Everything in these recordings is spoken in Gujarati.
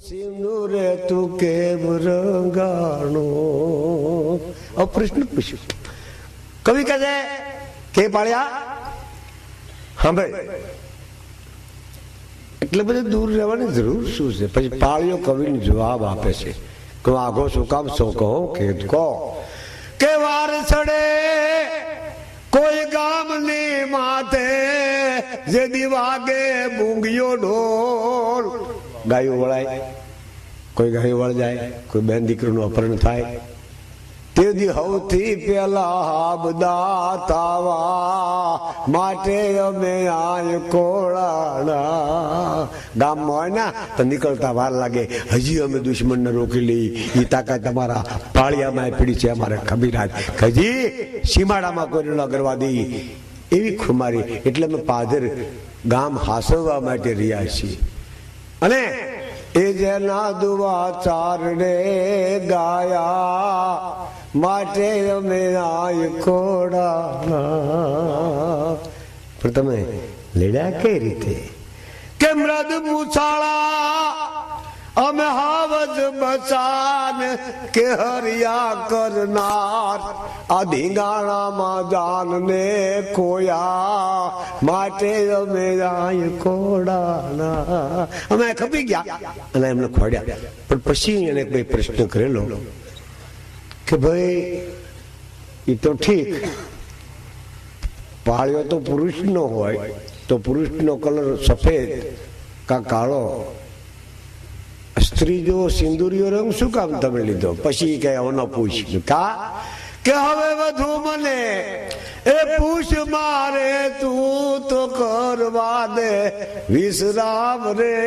સિંદૂરે તું કેમ રંગાણો. પ્રશ્ન પૂછ્યું. કવિ કહે છે કે પાળ્યા સાંભળ, એટલે બધું દૂર રહેવાની જરૂર શું છે? પછી પાળ્યો કવિને જવાબ આપે છે કે આઘો શું કામ સો કહો કે વાર ચડે કોઈ ગામની માથે જે દિવાગે બુંગિયો ઢોલ. ગાયું વળાય, કોઈ ગાયું વળ જાય, કોઈ બેન દીકરીનું અપહરણ થાય, તે દી સૌથી પેલા હાબદાતાવા માટે અમે આય કોળાણા. ગામમાં હોય ને તો નીકળતા વાર લાગે, હજી અમે દુશ્મનને રોકી લઈ, એ તાકાત તમારા પાળિયામાં પીડી છે અમારે ખબીરાજ, હજી સીમાડામાં કોઈ ન કરવા દઈ એવી ખુમારી. એટલે અમે પાદર ગામ હાસવવા માટે રહ્યા છીએ. અને એ જેના દુવા ચારણે ગાયા માટે અમે આય કોડા. પણ તમે લડ્યા કઈ રીતે? કે મૃદ મૂછાળા અમે હાવજ બચાન કે હરિયા કરનાર, આ ધીંગાણામાં જાન ને ખોયા માટે અમે આય કોડાના. અમે ખપી ગયા અને એમને ખોડ્યા. પણ પછી એને કોઈ પ્રશ્ન કરેલો કે ભાઈ એ તો ઠીક, પાળ્યો તો પુરુષનો હોય તો પુરુષનો કલર સફેદ કા કાળો, સ્ત્રી જો સિંદુરિયો રંગ શું કામ તમે લીધો? પછી કે ન પૂછ્યું કા કે હવે વધુ મને એ પૂછ મારે તું તો કરવા દે વિશ્રામ રે,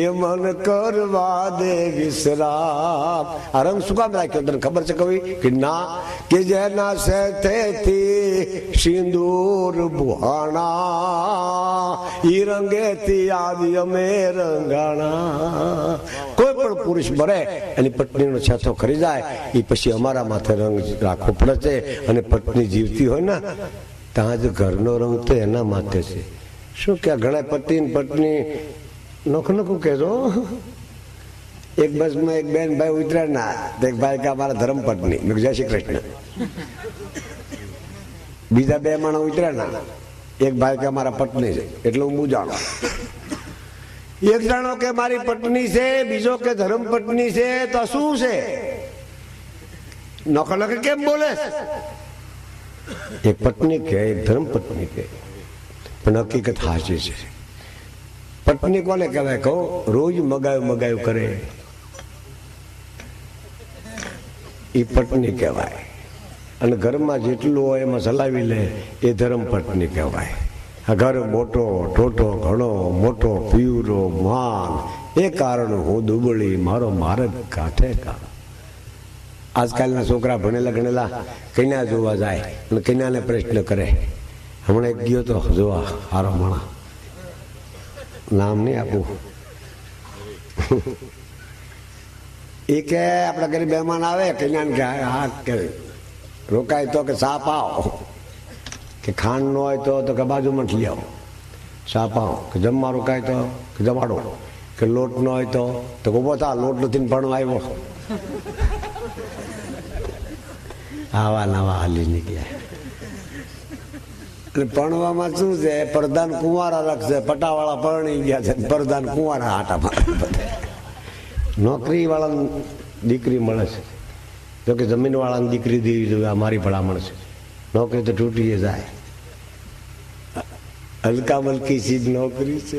એ મન કરવા દે વિશ્રામ. આ રંગ શું કામ રાખ્યો તને ખબર છે કવિ? કે ના, કે જેના સાથેથી સિંદૂર ભુહાણા ઈ રંગેથી આદિ અમે રંગાણા. કોઈ પણ પુરુષ મરે એની પત્નીનો છેથો કરી જાય એ પછી અમારા માથે રંગ રાખવો પડે છે. અને પત્ની જીવતી હોય ને ત્યાં જ ઘરનો રંગ તો એના માથે છે. શું કે ઘણા પતિ પત્ની નોખું કહેજો. એક બસમાં એક બેન ભાઈ ઉતર્યા ના, એક ભાઈ કે અમારા ધર્મ પત્ની, જય શ્રી કૃષ્ણ. બીજા બે માણસ ઉતર્યા ના, એક ભાઈ કે અમારા પત્ની છે, એટલે હું મૂંઝાણો. એક જણો કે મારી પત્ની છે, બીજો કે ધર્મ પત્ની છે, તો શું છે? નોખો કેમ બોલે? એક પત્ની કે એક ધર્મ પત્ની કે, પણ હકીકત સાચી છે. પત્ની કોને કહેવાય કહો? રોજ મગાયું કરે એ પત્ની કહેવાય. અને ઘરમાં જેટલું હોય એમાં ચલાવી લે એ ધર્મ પત્ની કહેવાય. ઘર મોટો ટોટો ઘણો મોટો પીવરો માન, એ કારણ હું દુબળી મારો માર્ગ કાંઠે કાઢ. આજકાલના છોકરા ભણેલા ગણેલા કન્યા જોવા જાય અને કન્યાને પ્રશ્ન કરે. હમણાં એક ગયો તો જોવા હારો માણા, નામ નહીં આપું, એ કે આપણા ઘરે મહેમાન આવે, કન્યાને કે હા કે રોકાય તો કે ચા પાવ, કે ખાંડ ન હોય તો કે બાજુમાં લઈ આવો ચા પાવ, કે જમવા રોકાય તો કે જમાડો, કે લોટ ન હોય તો ઉભો થા, લોટ નથી પણ આવ્યો. આવા નવા હાલી નીકળ્યા. એટલે પરણવામાં શું છે? પ્રધાન કુંવારા રાખશે, પટાવાળા પરણી ગયા છે, પ્રધાન કુંવારા આટા મારે. નોકરી વાળાને દીકરી મળે છે, જો કે જમીન વાળાને દીકરી દેવી જોઈએ. આ મારી ભલામણ છે. નોકરી તો તૂટીએ જાય. હલકા મલકી ચીજ નોકરી છે.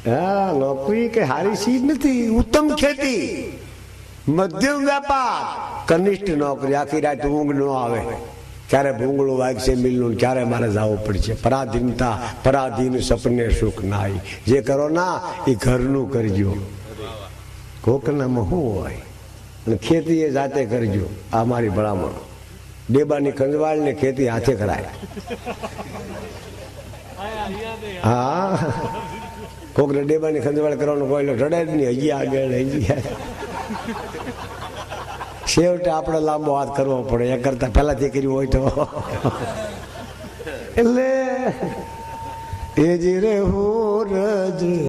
હા, નોકરી કે હારી ચીજ નથી. ઉત્તમ ખેતી, મધ્યમ વેપાર, કનિષ્ઠ નોકરી. આખી રાત ઊંઘ ન આવે, ક્યારે ભૂંગળું વાગશે મિલનું, ક્યારે મારે જવું પડશે. પરાધીનતા પરાધીન સપને સુખ નાય. જે કરો ના એ ઘરનું કરજો. કોકનામાં શું હોય? અને ખેતી એ જાતે કરજો. આ મારી ભલામણ. ડેબાની ખંજવાળ ને ખેતી હાથે કરાય. હા, કોકને ડેબાની ખંજવાળ કરવાનો કોઈ રડે જ નહીં. હજી આગળ છેવટે આપણે લાંબો હાથ કરવો પડે, એ કરતા પહેલાથી કર્યું હોય તો. એટલે એ જ રે હું રજ